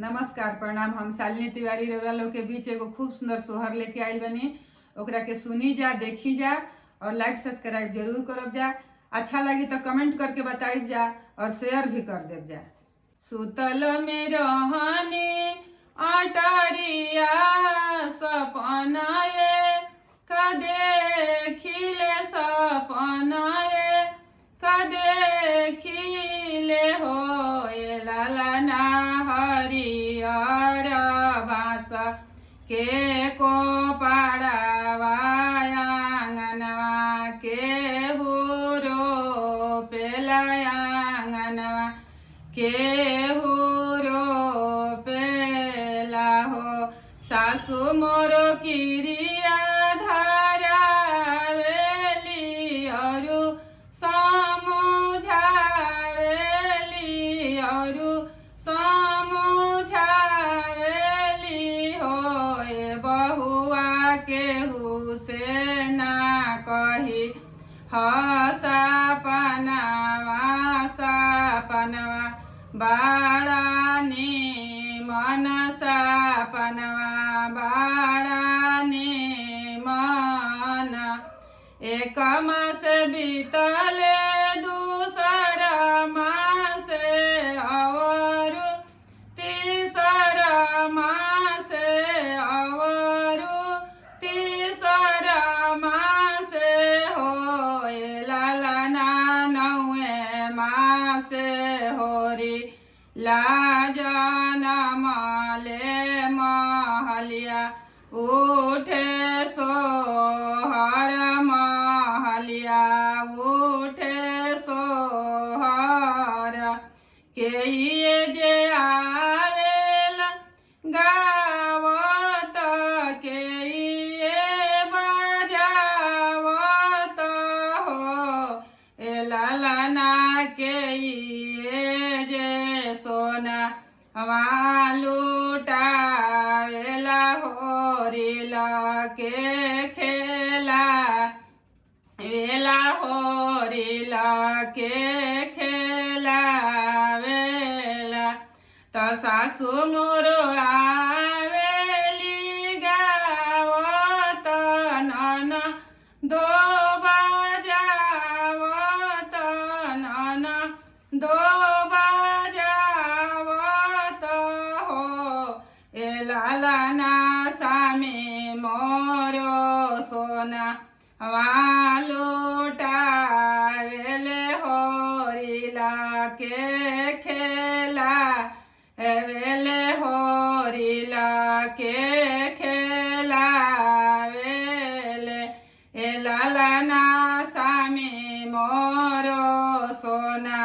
नमस्कार प्रणाम। हम शालिनी तिवारी रउरा लोग के बीच एगो खूब सुंदर सोहर लेके आइल बनी। ओकरा के सुनी जा, देखी जा और लाइक सब्सक्राइब जरूर करब जा। अच्छा लगी तो कमेंट करके बताइब जा और शेयर भी कर देब जा। सुतल में रहनी अटरिया सपना ये कदे खिले सपना ये कदे खिले हो ये लाला ना हरियर बास के को पाड़ावा आंगनवा के हुरो पेला आंगनवा के हुरो पेला हो। सासु मोरो किरिया धारा वेली अरु समझावेली अरु समझावेली हो। ए बहुआ केहू से ना कही हसा पनावा सपनवा बाड़ा मन सपनवा बाड़ा मन। एक मास बीतले दूसर मास और तीसर मास और तीसर मास हो। लालना नौए मास होरी लाजन माले महलिया उठे सोहर महलिया उठे सोहर के ये जे आवेला गावत के ये बजावत हो। ए लालना के ये जे सोना लुटावेला होरिला के खेला वेला होरिला के खेला वेला। त सासु मोरो आवेली गावत नन दो बजावत नन दो बजावत हो। ए लालना सामी मोरो सोना लुटावेले होरिला के खेला वेले होरिला के खेला वेले। ए लालना सामी मोरो सोना